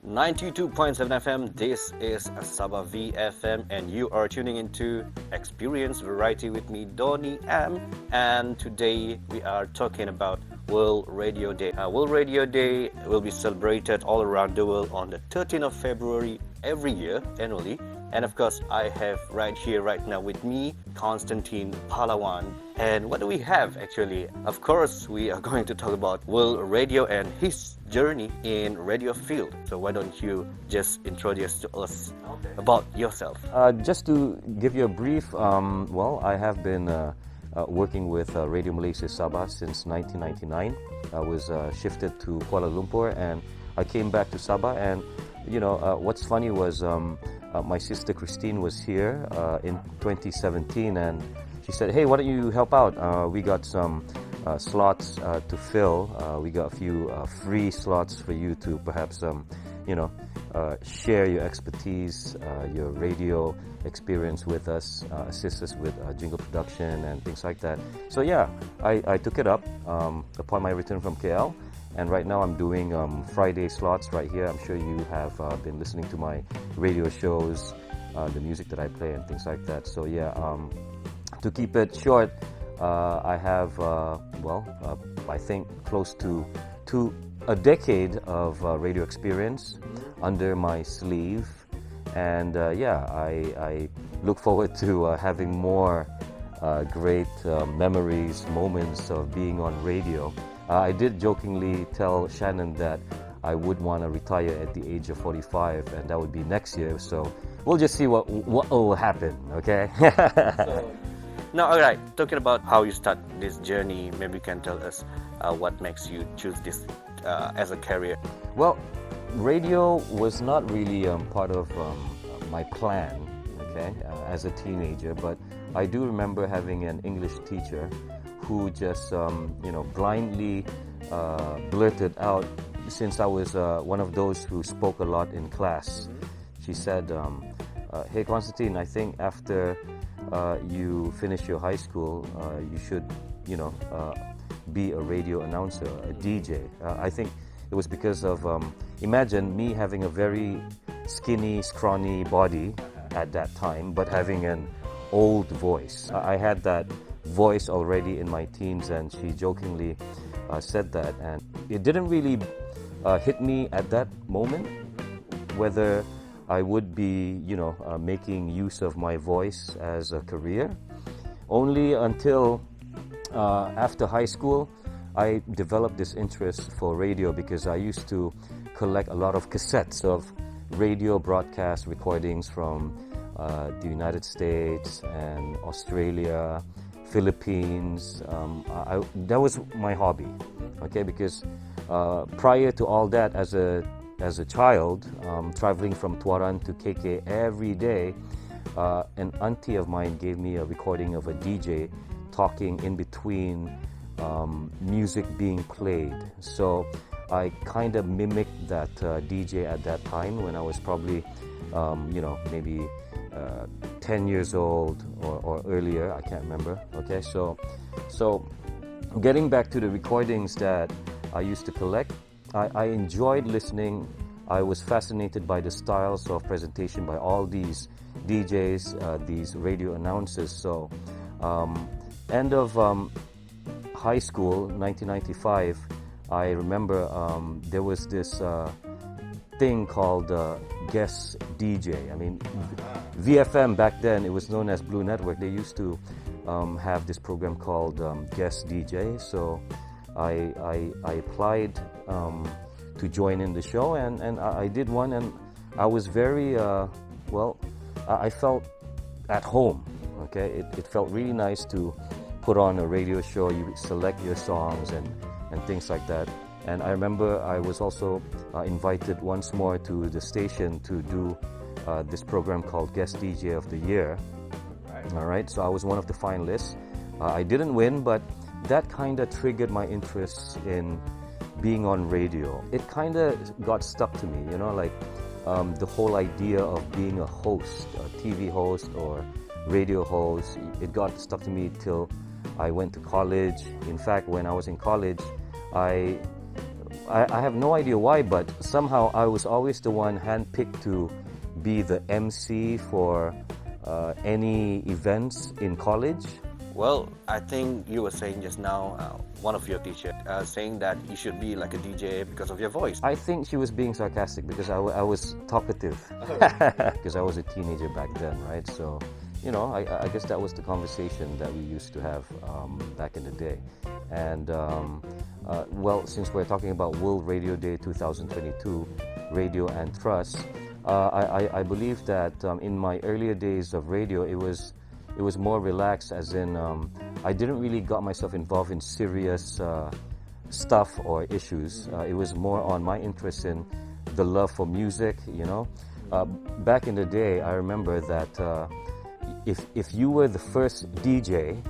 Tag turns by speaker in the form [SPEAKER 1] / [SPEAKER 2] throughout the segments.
[SPEAKER 1] 92.7 FM, this is SABAHVfm and you are tuning into Experience Variety with me, Donny M. And today we are talking about World Radio Day. World Radio Day will be celebrated all around the world on the 13th of February every year, annually. And of course, I have right here, right now with me, Constantine Palawan. And what do we have actually? Of course, we are going to talk about World Radio and his journey in radio field. So why don't you just introduce to us about yourself?
[SPEAKER 2] Just to give you a brief, I have been working with Radio Malaysia Sabah since 1999. I was shifted to Kuala Lumpur and I came back to Sabah, and what's funny was my sister Christine was here in 2017 and she said, hey, why don't you help out? We got some slots to fill. We got a few free slots for you to perhaps share your expertise, your radio experience with us, assist us with jingle production and things like that. So yeah, I took it up upon my return from KL. And right now I'm doing Friday slots right here. I'm sure you have been listening to my radio shows, the music that I play and things like that. So yeah, to keep it short, I have, I think close to a decade of radio experience under my sleeve. And I look forward to having more great memories, moments of being on radio. I did jokingly tell Shannon that I would want to retire at the age of 45, and that would be next year. So we'll just see what will happen, okay?
[SPEAKER 1] Now, all right, talking about how you start this journey, maybe you can tell us what makes you choose this as a career.
[SPEAKER 2] Well, radio was not really part of my plan, okay, as a teenager, but I do remember having an English teacher who just, blindly blurted out, since I was one of those who spoke a lot in class. She said, hey Constantine, I think after you finish your high school, you should, be a radio announcer, a DJ. I think it was because of, imagine me having a very skinny, scrawny body at that time, but having an old voice. I had that voice already in my teens, and she jokingly said that, and it didn't really hit me at that moment whether I would be making use of my voice as a career. Only until after high school I developed this interest for radio, because I used to collect a lot of cassettes of radio broadcast recordings from the United States and Australia, Philippines. That was my hobby, okay? Because prior to all that, as a child, traveling from Tuaran to KK every day, an auntie of mine gave me a recording of a DJ talking in between music being played. So I kind of mimicked that DJ at that time when I was probably, maybe 10 years old or earlier, I can't remember. Okay, so getting back to the recordings that I used to collect, I enjoyed listening. I was fascinated by the styles of presentation by all these DJs, these radio announcers. So end of high school, 1995, I remember there was this thing called guest DJ. I mean, VFM back then, it was known as Blue Network. They used to have this program called guest DJ. So I applied to join in the show, and I did one, and I was very I felt at home. Okay, it felt really nice to put on a radio show. You select your songs and things like that. And I remember I was also invited once more to the station to do this program called Guest DJ of the Year. All right, so I was one of the finalists. I didn't win, but that kind of triggered my interest in being on radio. It kind of got stuck to me, the whole idea of being a host, a TV host or radio host. It got stuck to me till I went to college. In fact, when I was in college, I I have no idea why, but somehow I was always the one handpicked to be the MC for any events in college.
[SPEAKER 1] Well, I think you were saying just now, one of your teachers saying that you should be like a DJ because of your voice.
[SPEAKER 2] I think she was being sarcastic because I was talkative. Because I was a teenager back then, right? So, you know, I guess that was the conversation that we used to have back in the day. And, well, since we're talking about World Radio Day 2022, Radio and Trust, I believe that in my earlier days of radio, it was more relaxed, as in I didn't really got myself involved in serious stuff or issues. It was more on my interest in the love for music, you know. Back in the day, I remember that if you were the first DJ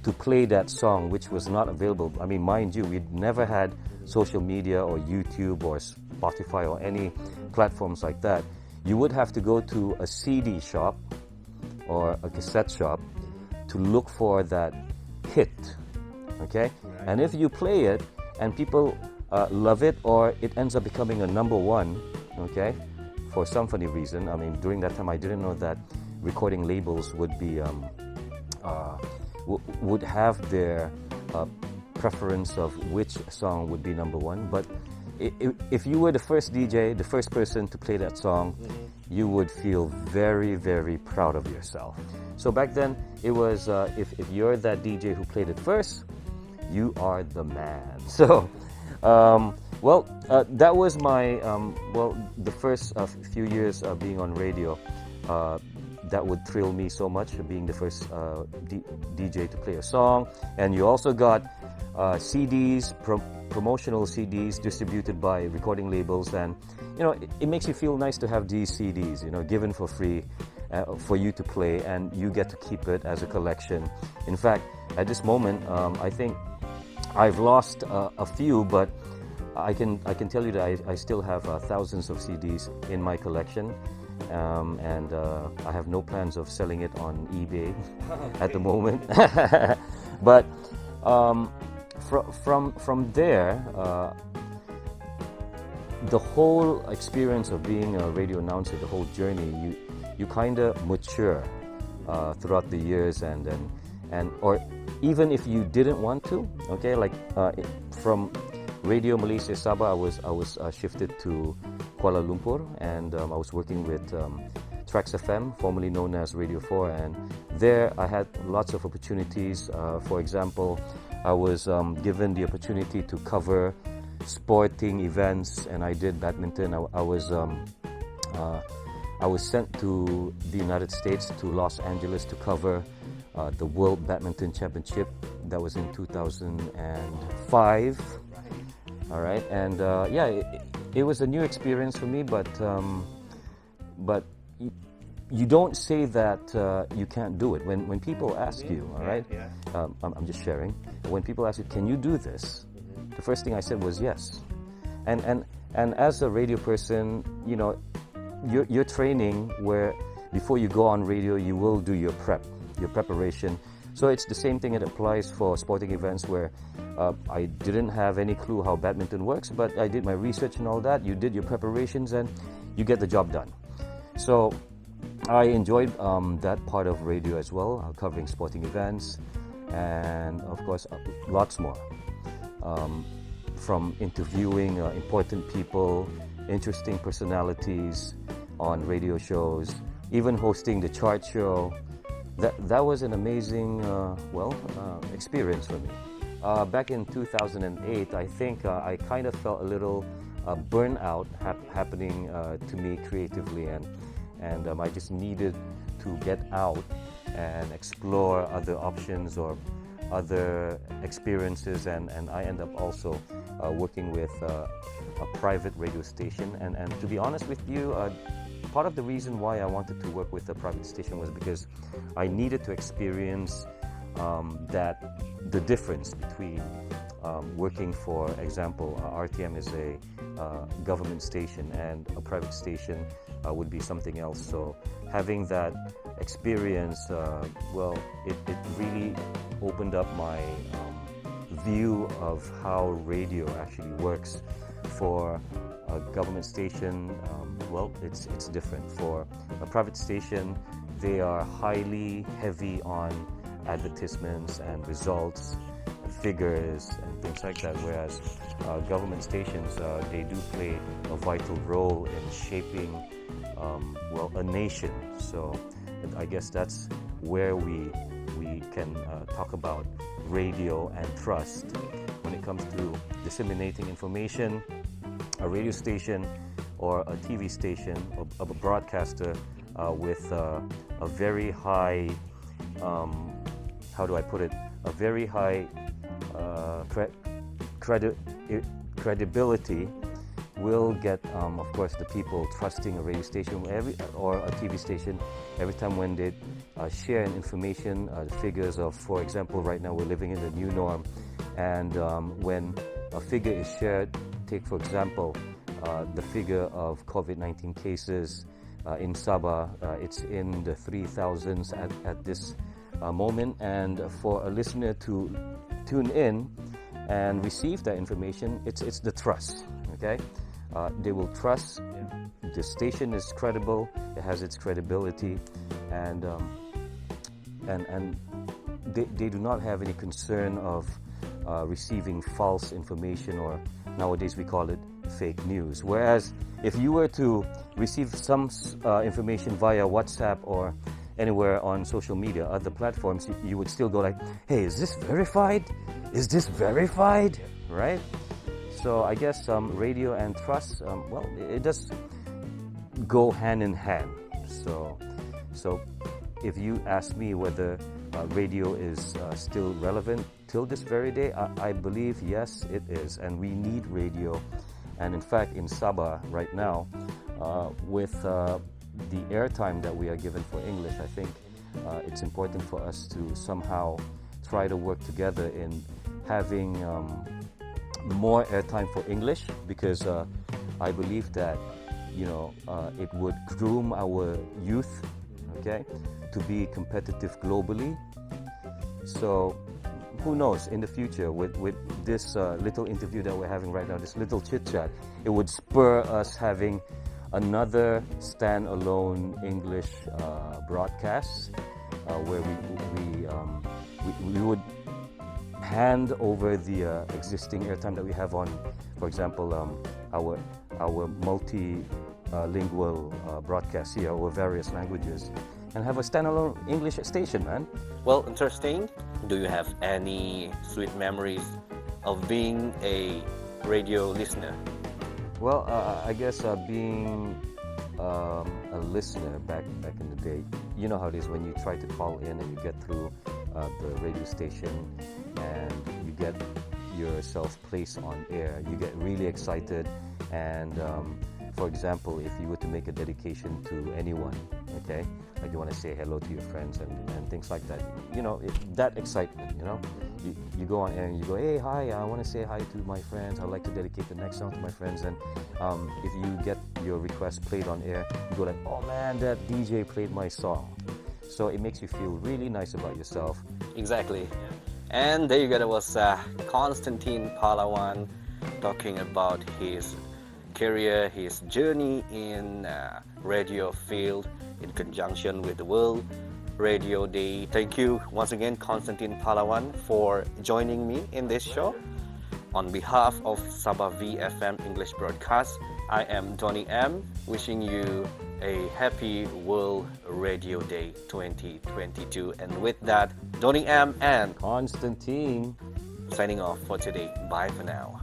[SPEAKER 2] to play that song, which was not available, I mean, mind you, we'd never had social media or YouTube or Spotify or any platforms like that. You would have to go to a CD shop or a cassette shop to look for that hit, okay? Right. And if you play it and people love it, or it ends up becoming a number one, okay, for some funny reason. I mean, during that time I didn't know that recording labels would be would have their preference of which song would be number one. But if you were the first DJ, the first person to play that song, you would feel very, very proud of yourself. So back then, it was if you're that DJ who played it first, you are the man. So, well, that was my well, the first few years of being on radio. That would thrill me so much, being the first DJ to play a song. And you also got CDs, promotional CDs distributed by recording labels, and you know, it makes you feel nice to have these CDs, you know, given for free for you to play, and you get to keep it as a collection. In fact, at this moment, I think I've lost a few, but I can tell you that I still have thousands of CDs in my collection. And I have no plans of selling it on eBay at the moment. But from there, the whole experience of being a radio announcer, the whole journey, you kind of mature throughout the years, and or even if you didn't want to, okay, like from Radio Malaysia Sabah, I was shifted to Kuala Lumpur, and I was working with Trax FM, formerly known as Radio 4, and there I had lots of opportunities. For example, I was given the opportunity to cover sporting events, and I did badminton. I was sent to the United States, to Los Angeles, to cover the World Badminton Championship. That was in 2005. All right, and yeah, it was a new experience for me, but you don't say that you can't do it. When people ask you, all right, I'm just sharing. When people ask you, can you do this? The first thing I said was yes. And as a radio person, you know, you're training where before you go on radio, you will do your preparation. So it's the same thing that applies for sporting events, where I didn't have any clue how badminton works, but I did my research and all that. You did your preparations and you get the job done. So I enjoyed that part of radio as well, covering sporting events, and of course lots more. From interviewing important people, interesting personalities on radio shows, even hosting the chart show. That was an amazing experience for me. Back in 2008, I think I kind of felt a little burnout happening to me creatively, and I just needed to get out and explore other options or other experiences, and I end up also working with a private radio station. And to be honest with you, part of the reason why I wanted to work with a private station was because I needed to experience the difference between working, for example, RTM is a government station, and a private station would be something else. So having that experience, well, it really opened up my view of how radio actually works. For a government station, it's different. For a private station, they are highly heavy on advertisements and results, figures, and things like that. Whereas government stations, they do play a vital role in shaping, a nation. So I guess that's where we can talk about radio and trust. When it comes to disseminating information, a radio station or a TV station of a broadcaster with a very high, how do I put it, a very high credibility will get, of course, the people trusting a radio station or a TV station every time when they share information, figures of, for example, right now we're living in the new norm, and when a figure is shared, take for example the figure of COVID-19 cases in Sabah, it's in the 3,000s at this moment, and for a listener to tune in and receive that information, it's the trust, okay? They will trust the station is credible, it has its credibility, and they do not have any concern of receiving false information, or nowadays we call it fake news. Whereas if you were to receive some information via WhatsApp or anywhere on social media, other platforms, you would still go like, hey, is this verified? Is this verified? Right? So I guess radio and trust, it does go hand in hand. So if you ask me whether radio is still relevant till this very day, I believe yes, it is, and we need radio. And in fact, in Sabah right now, with the airtime that we are given for English, I think it's important for us to somehow try to work together in having more airtime for English, because I believe that it would groom our youth, okay, to be competitive globally. So who knows, in the future, with this little interview that we're having right now, this little chit chat, it would spur us having another standalone English broadcast where we would hand over the existing airtime that we have on, for example, our multilingual broadcast here over various languages, and have a standalone English station, man.
[SPEAKER 1] Well, interesting. Do you have any sweet memories of being a radio listener?
[SPEAKER 2] Well, I guess being a listener back in the day, you know how it is when you try to call in and you get through the radio station and you get yourself placed on air. You get really excited, and for example, if you were to make a dedication to anyone, okay, like you want to say hello to your friends and things like that, that excitement, you go on air and you go, hey, hi, I want to say hi to my friends, I'd like to dedicate the next song to my friends, and if you get your request played on air, you go like, oh man, that DJ played my song. So it makes you feel really nice about yourself.
[SPEAKER 1] Exactly. And there you go, that was Constantine Palawan talking about his career, his journey in radio field in conjunction with the World Radio Day. Thank you once again, Constantine Palawan, for joining me in this show. On behalf of SABAHVfm English Broadcast, I am Donny M, wishing you a happy World Radio Day 2022. And with that, Donny M and
[SPEAKER 2] Constantine
[SPEAKER 1] signing off for today. Bye for now.